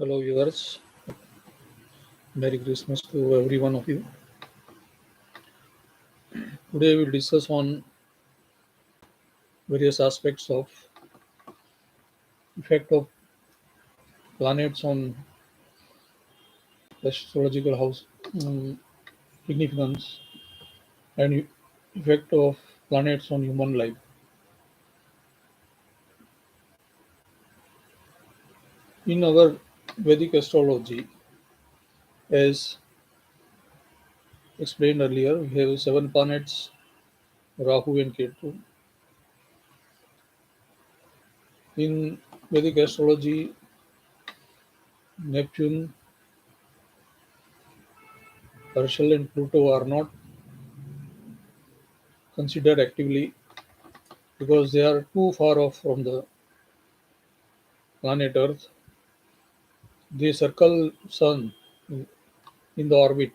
Hello, viewers. Merry Christmas to every one of you. Today we'll discuss on various aspects of effect of planets on astrological house significance and effect of planets on human life. In our Vedic astrology, as explained earlier, we have seven planets: Rahu and Ketu. In Vedic astrology, Neptune, Herschel, and Pluto are not considered actively because they are too far off from the planet Earth. They circle Sun in the orbit,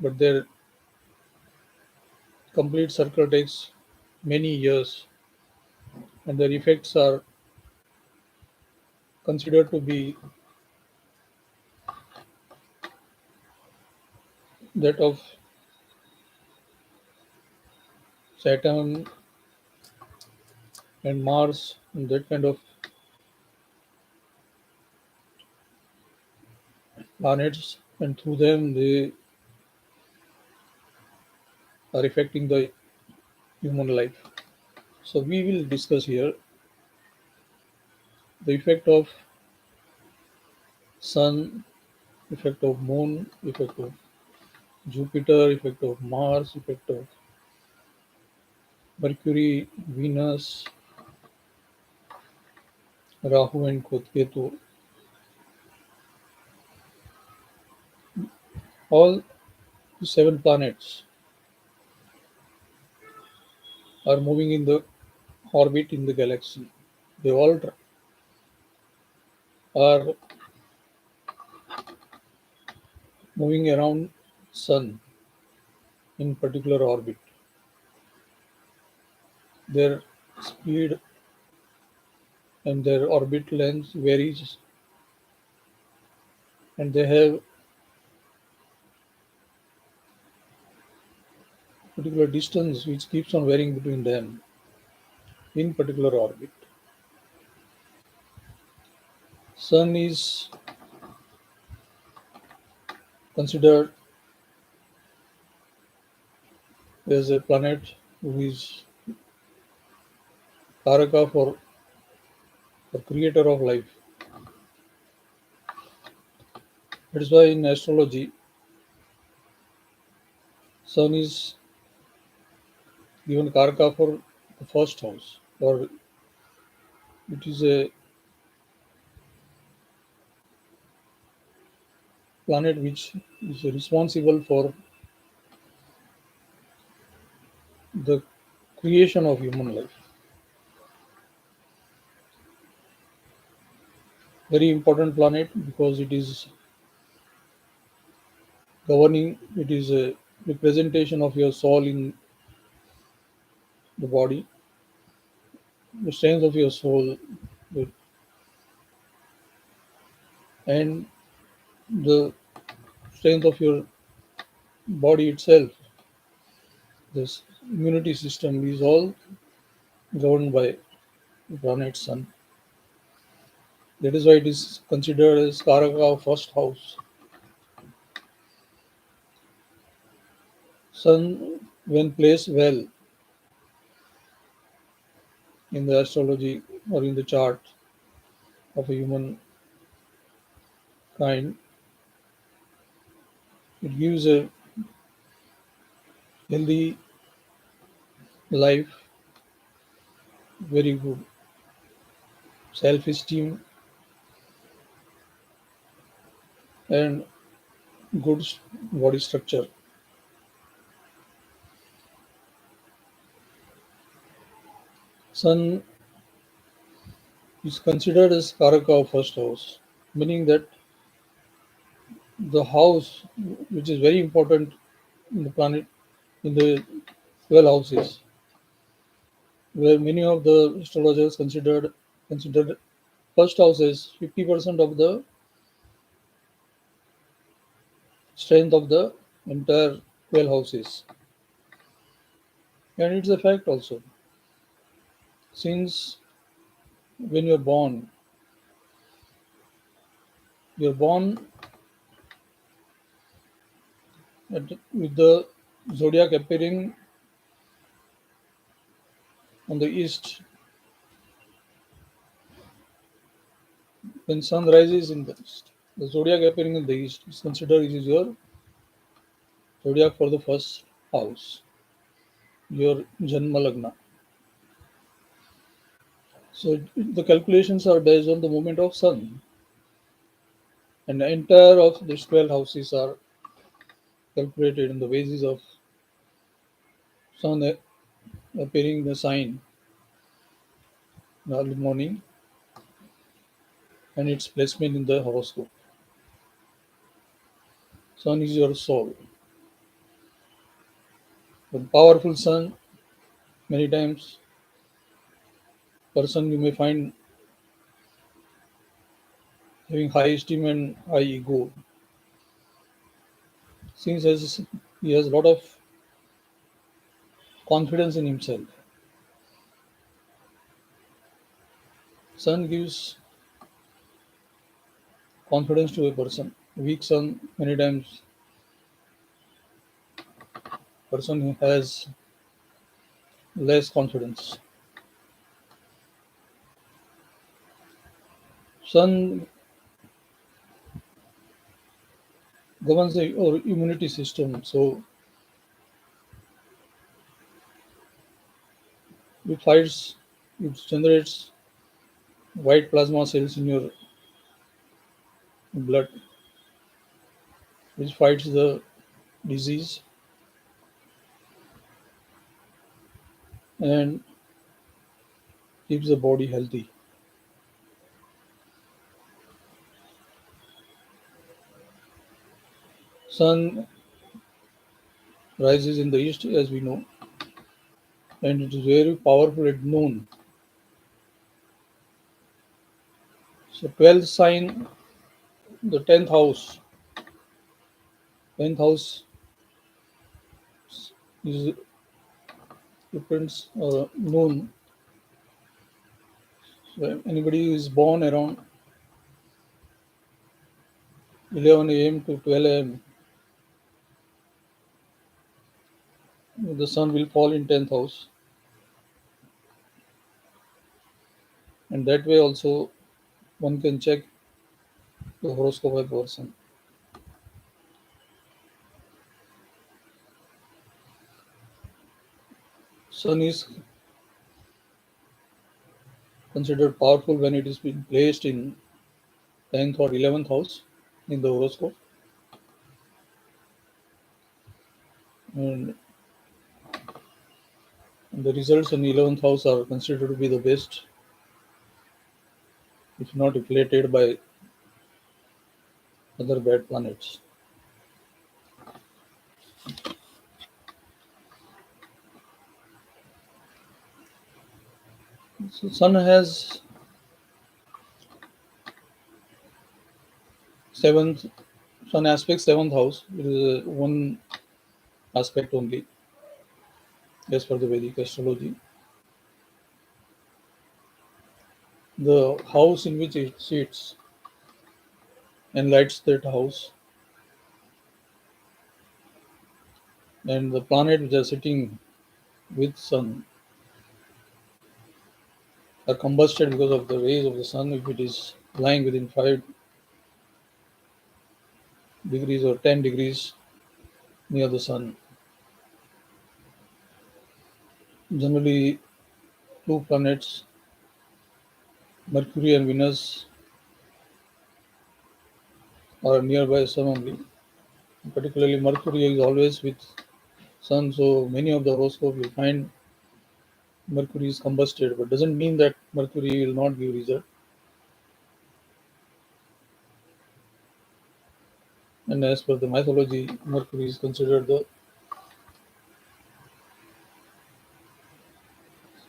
but their complete circle takes many years, and their effects are considered to be that of Saturn and Mars and that kind of planets, and through them they are affecting the human life. So we will discuss here the effect of Sun, effect of Moon, effect of Jupiter, effect of Mars, effect of Mercury, Venus, Rahu and Ketu. All seven planets are moving in the orbit in the galaxy. They all are moving around Sun in particular orbit. Their speed and their orbit length varies, and they have particular distance which keeps on varying between them in particular orbit. Sun is considered as a planet who is Karaka for the creator of life. That's why in astrology, Sun is given Karaka for the first house, or it is a planet which is responsible for the creation of human life. Very important planet because it is governing, it is a representation of your soul in the body, the strength of your soul, and the strength of your body itself. This immunity system is all governed by the planet Sun. That is why it is considered as Karaka of first house. Sun, when placed well in the astrology or in the chart of a human kind, it gives a healthy life, very good self-esteem, and good body structure. Sun is considered as Karaka of first house, meaning that the house, which is very important in the planet, in the 12 houses, where many of the astrologers considered first house as 50% of the strength of the entire 12 houses. And it's a fact also. Since when you're born with the zodiac appearing on the east. When sun rises in the east, the zodiac appearing in the east is considered it is your zodiac for the first house, your Janma Lagna. So the calculations are based on the movement of sun, and the entire of these 12 houses are calculated on the basis of sun appearing in the sign in the early morning and its placement in the horoscope. Sun is your soul. The powerful sun, many times person you may find having high esteem and high ego, since he has a lot of confidence in himself. Sun gives confidence to a person. Weak sun, many times, person who has less confidence. Sun governs our immunity system, so it fights, it generates white plasma cells in your blood, which fights the disease and keeps the body healthy. Sun rises in the east, as we know, and it is very powerful at noon. So 12th sign, the 10th house is depends noon. So anybody who is born around 11 a.m. to 12 a.m., the sun will fall in 10th house, and that way also one can check the horoscope of a person. Sun is considered powerful when it is being placed in 10th or 11th house in the horoscope, and the results in 11th house are considered to be the best, if not inflated by other bad planets. So seventh sun aspect seventh house. It is one aspect only as per the Vedic astrology. The house in which it sits enlightens that house, and the planet which are sitting with sun are combusted because of the rays of the sun if it is lying within 5 degrees or 10 degrees near the sun. Generally, two planets, Mercury and Venus, are nearby sun only. Particularly, Mercury is always with sun, so many of the horoscope will find Mercury is combusted, but doesn't mean that Mercury will not give result. And as per the mythology, Mercury is considered the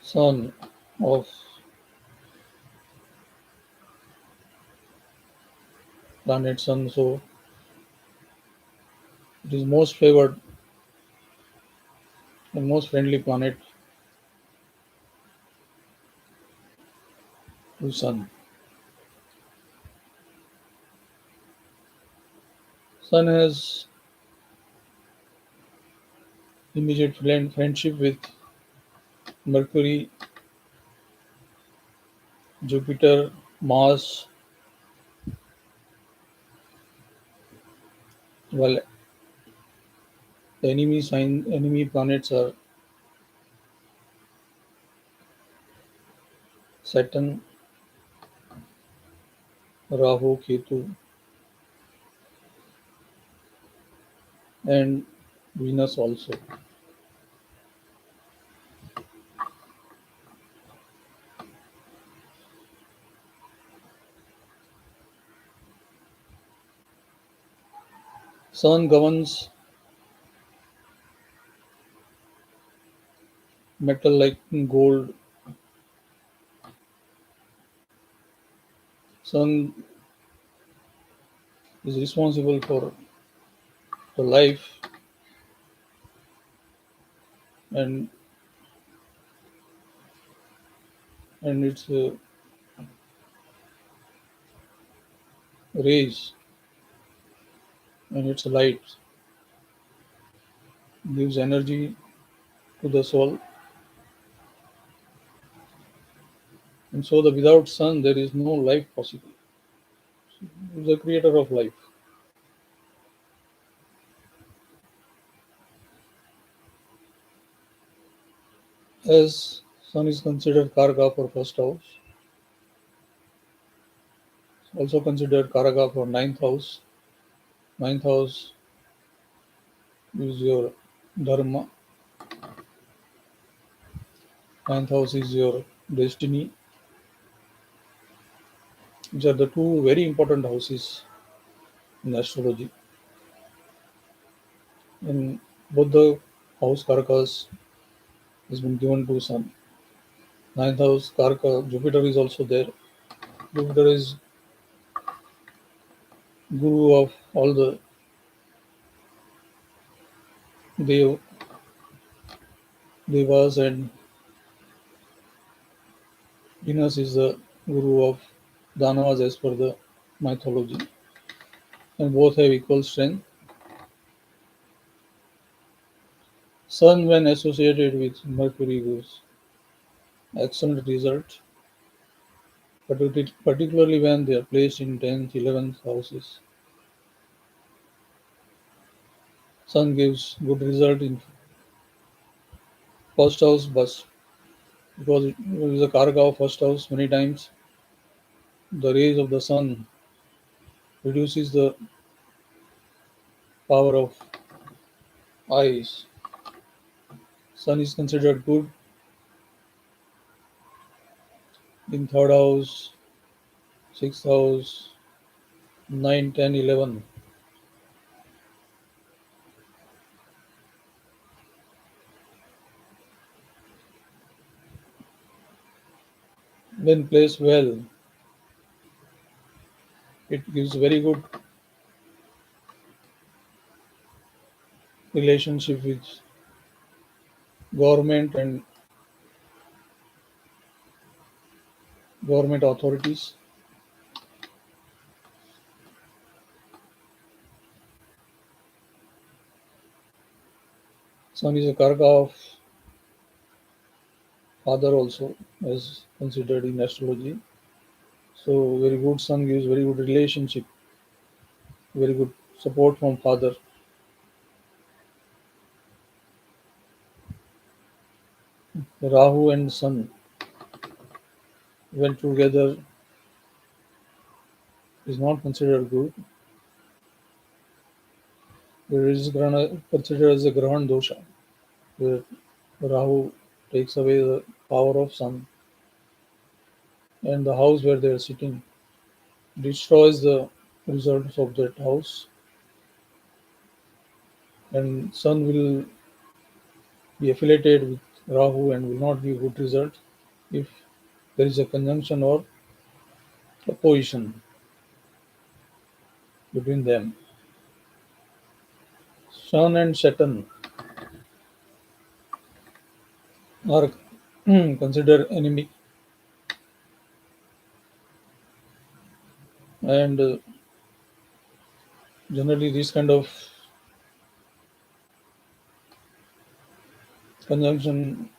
son of planet Sun. So It is most favored and most friendly planet to Sun. Sun has immediate friendship with Mercury, Jupiter, Mars, while the enemy planets are Saturn, Rahu, Ketu, and Venus also. Sun governs metal like gold. Sun is responsible for the life and its rays and its light gives energy to the soul. And so, the without sun, there is no life possible. He is the creator of life. As sun is considered karaka for first house, also considered karaka for ninth house. Ninth house is your dharma. Ninth house is your destiny. These are the two very important houses in astrology. And both the house karakas has been given to sun. Ninth house karaka, Jupiter is also there. Jupiter is guru of all the dev, devas, and Venus is the guru of Danavas as per the mythology, and both have equal strength. Sun, when associated with Mercury, gives excellent result, particularly when they are placed in 10th, 11th houses. Sun gives good result in first house, but because it is a karaka of first house, many times the rays of the sun reduces the power of eyes. Sun is considered good in third house, sixth house, 9, 10, 11. When placed well, it gives very good relationship with government and government authorities. Sun is a karaka of father also, as considered in astrology. So very good sun gives very good relationship, very good support from father. Rahu and sun when together is not considered good. There is considered as a grahan dosha, where Rahu takes away the power of sun, and the house where they are sitting destroys the results of that house, and sun will be affiliated with Rahu and will not give good result if there is a conjunction or opposition between them. Sun and Saturn are considered enemy, and generally these kind of conjunction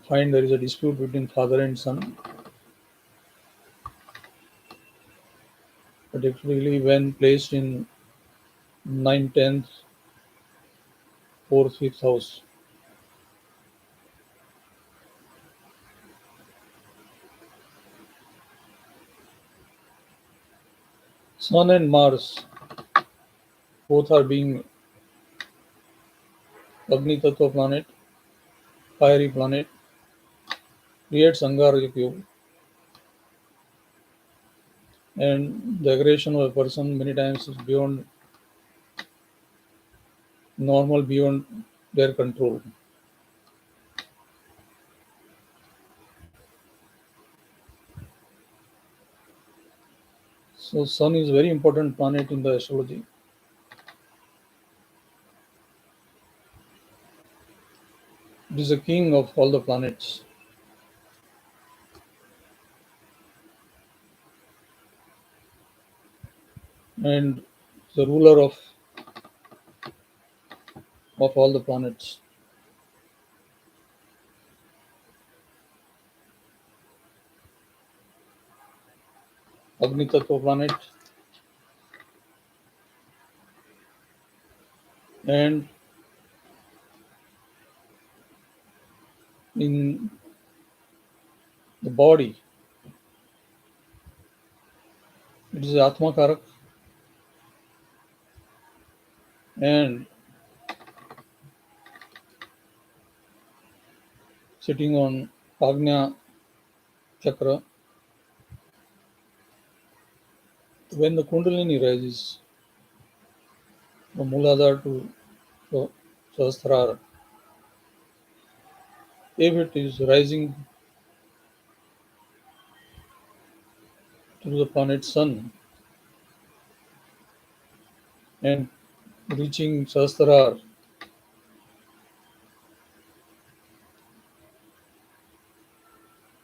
find there is a dispute between father and son, particularly when placed in 9th, 10th, 4th, 5th house. Sun and Mars both are being Agni Tattva planet, fiery planet, creates Angarya cube, and the aggression of a person many times is beyond normal, beyond their control. So Sun is very important planet in the astrology. It is the king of all the planets and the ruler of all the planets. Agni Tattva planet, and in the body it is Atma Karak, and sitting on Agnya Chakra. When the Kundalini rises from Muladhara to the Sahasrara, if it is rising to the planet Sun and reaching Sahasrara,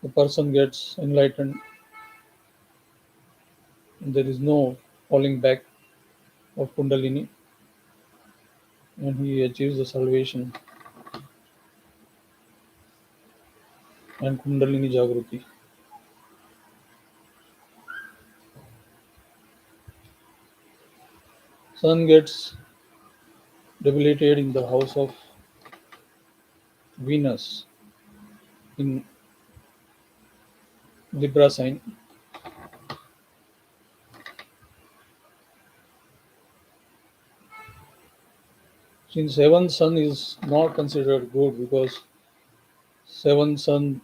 the person gets enlightened and there is no falling back of Kundalini, and he achieves the salvation and Kundalini Jagruti. Sun gets debilitated in the house of Venus in Libra sign. Since seventh sun is not considered good because seventh sun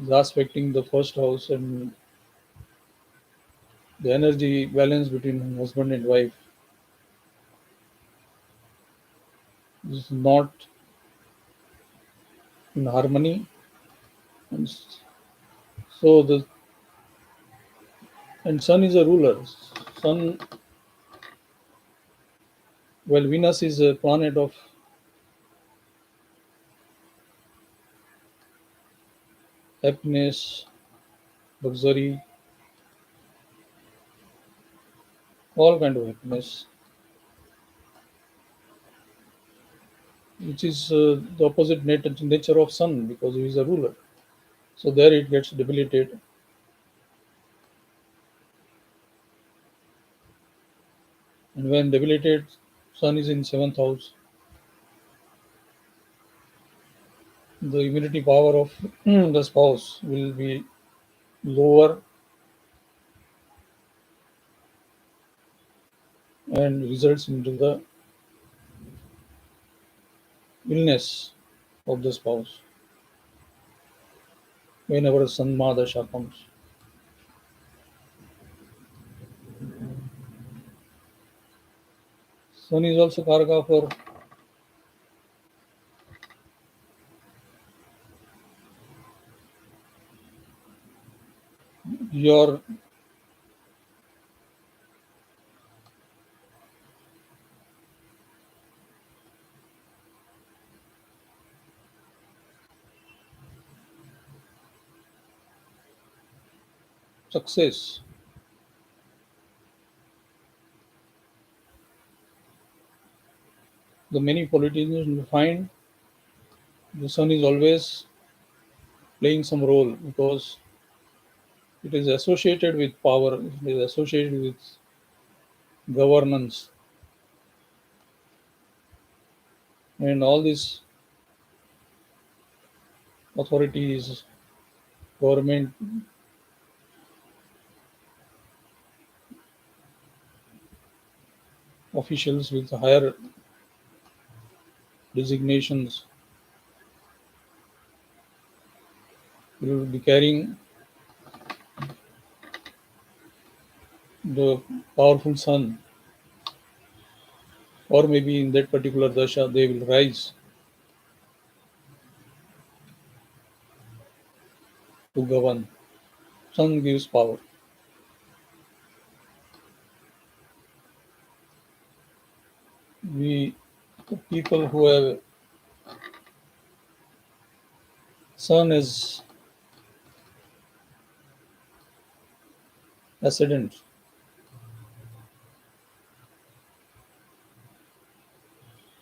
is aspecting the first house, and the energy balance between husband and wife is not in harmony. And so the and sun is a ruler. Sun, well, Venus is a planet of happiness, luxury, all kind of happiness, which is the opposite nature of sun because he is a ruler. So there it gets debilitated, and when debilitated, sun is in seventh house. The immunity power of the spouse will be lower and results into the illness of the spouse whenever sun Mahadasha comes. Sun is also Karaka for your success. The many politicians find the sun is always playing some role because it is associated with power, it is associated with governance, and all these authorities, government officials with higher designations will be carrying the powerful sun, or maybe in that particular dasha they will rise to govern. Sun gives power. We, the people who have sun as ascendant,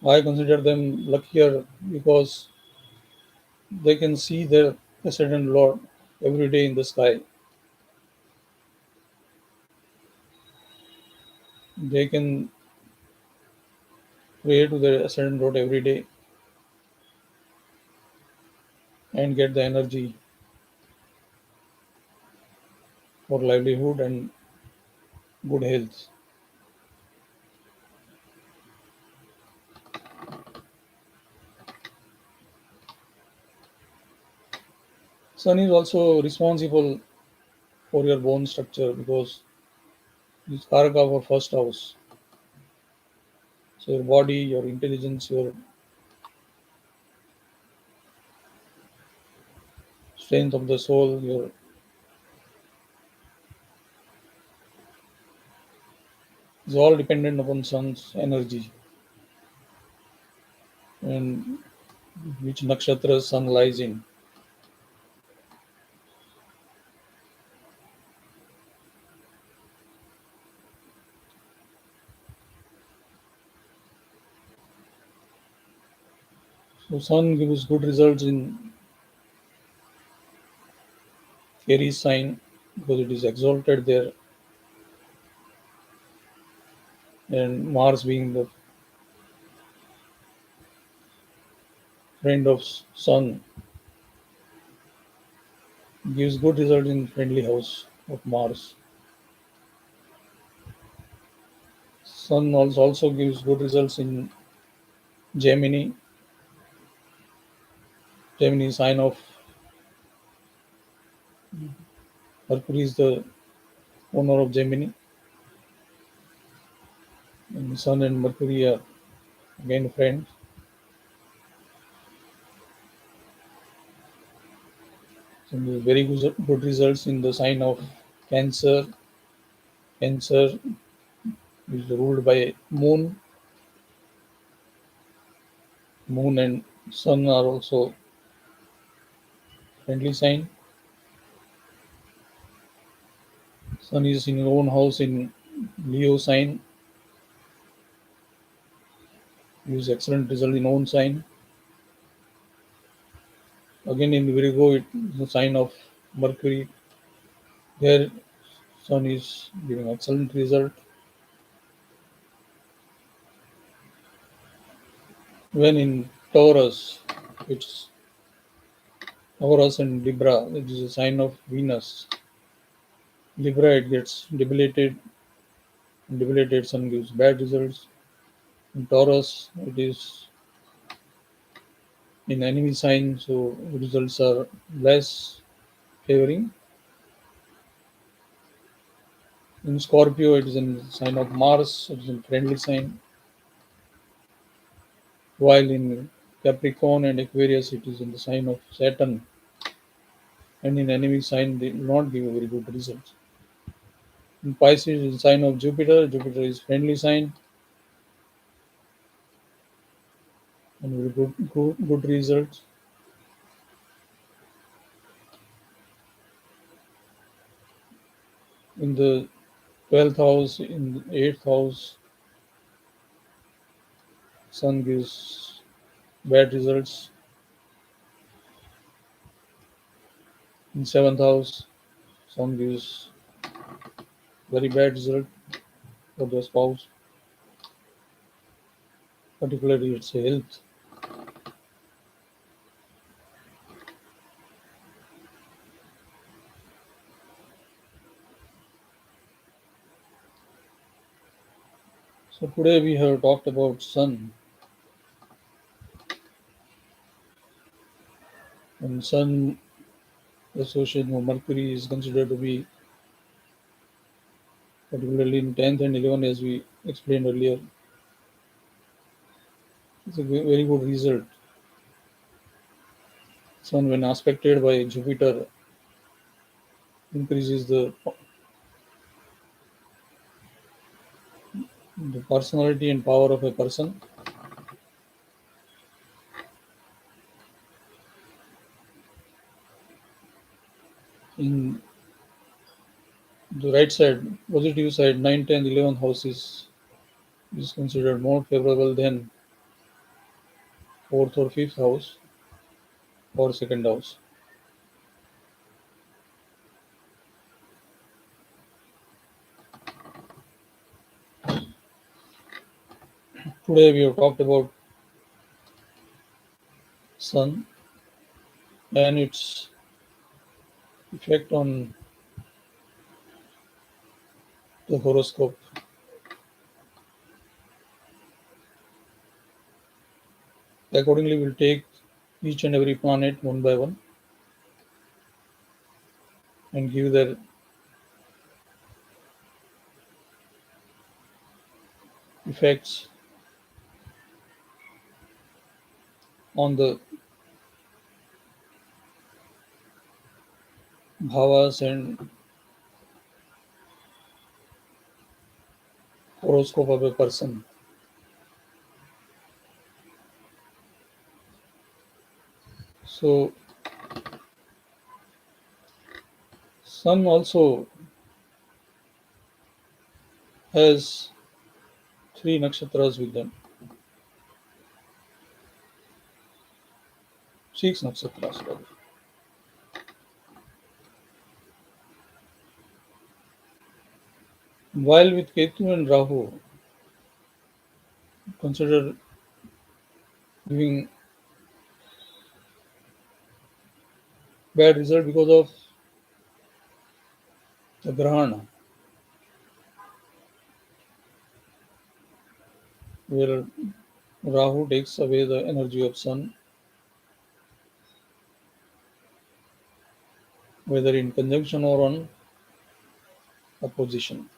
I consider them luckier because they can see their ascendant Lord every day in the sky. They can pray to their ascendant Lord every day and get the energy for livelihood and good health. Sun is also responsible for your bone structure because it's Karaka for first house. So your body, your intelligence, your strength of the soul, your is all dependent upon sun's energy and which nakshatra sun lies in. So sun gives good results in Aries sign because it is exalted there, and Mars being the friend of sun gives good result in friendly house of Mars. Sun also gives good results in Gemini. Gemini sign of Mercury is the owner of Gemini, and Sun and Mercury are again friends. So very good results in the sign of Cancer. Cancer is ruled by Moon. Moon and Sun are also friendly sign. Sun is in your own house in Leo sign, gives excellent result in own sign. Again in Virgo, it is a sign of Mercury. There, Sun is giving excellent result. When in Taurus, it's Taurus and Libra, it is a sign of Venus. Libra, it gets debilitated, and debilitated Sun gives bad results. In Taurus, it is in enemy sign, so results are less favoring. In Scorpio, it is in sign of Mars, it is in friendly sign, while in Capricorn and Aquarius, it is in the sign of Saturn, and in enemy sign, they will not give a very good result. In Pisces, it is sign of Jupiter. Jupiter is friendly sign and very good results. In the 12th house, in the 8th house, Sun gives bad results. In 7th house, Sun gives very bad result for the spouse, particularly its health. So today we have talked about Sun, and Sun association of Mercury is considered to be, particularly in 10th and 11th, as we explained earlier, it's a very good result. Sun, when aspected by Jupiter, increases the personality and power of a person. In the right side, positive side, 9, 10, 11 houses is considered more favorable than fourth or fifth house or second house. Today we have talked about Sun and its effect on the horoscope. Accordingly, we'll take each and every planet one by one and give their effects on the bhavas and horoscope of a person. So, Sun also has three nakshatras with them, six nakshatras rather. While with Ketu and Rahu, consider giving bad result because of the Grahana, where Rahu takes away the energy of Sun, whether in conjunction or on opposition.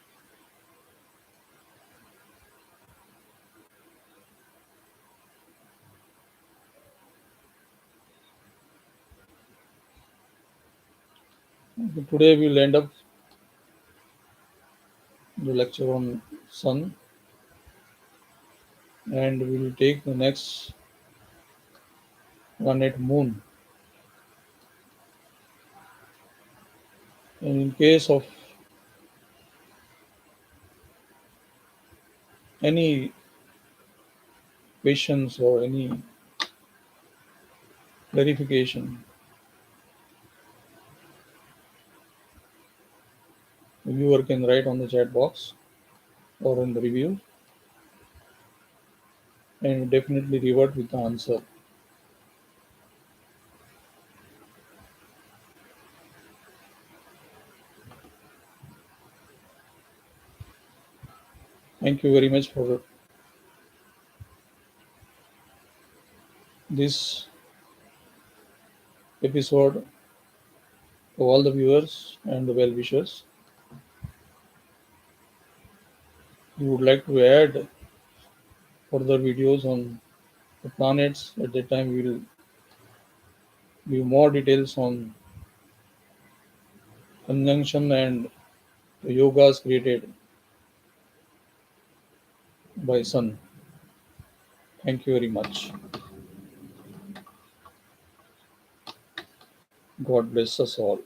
Today we'll end up the lecture on Sun, and we'll take the next one at Moon. And in case of any questions or any clarification, the viewer can write on the chat box or in the review and definitely revert with the answer. Thank you very much for this episode, to all the viewers and the well wishers. You would like to add further videos on the planets, at that time we will give more details on conjunction and the yogas created by Sun. Thank you very much. God bless us all.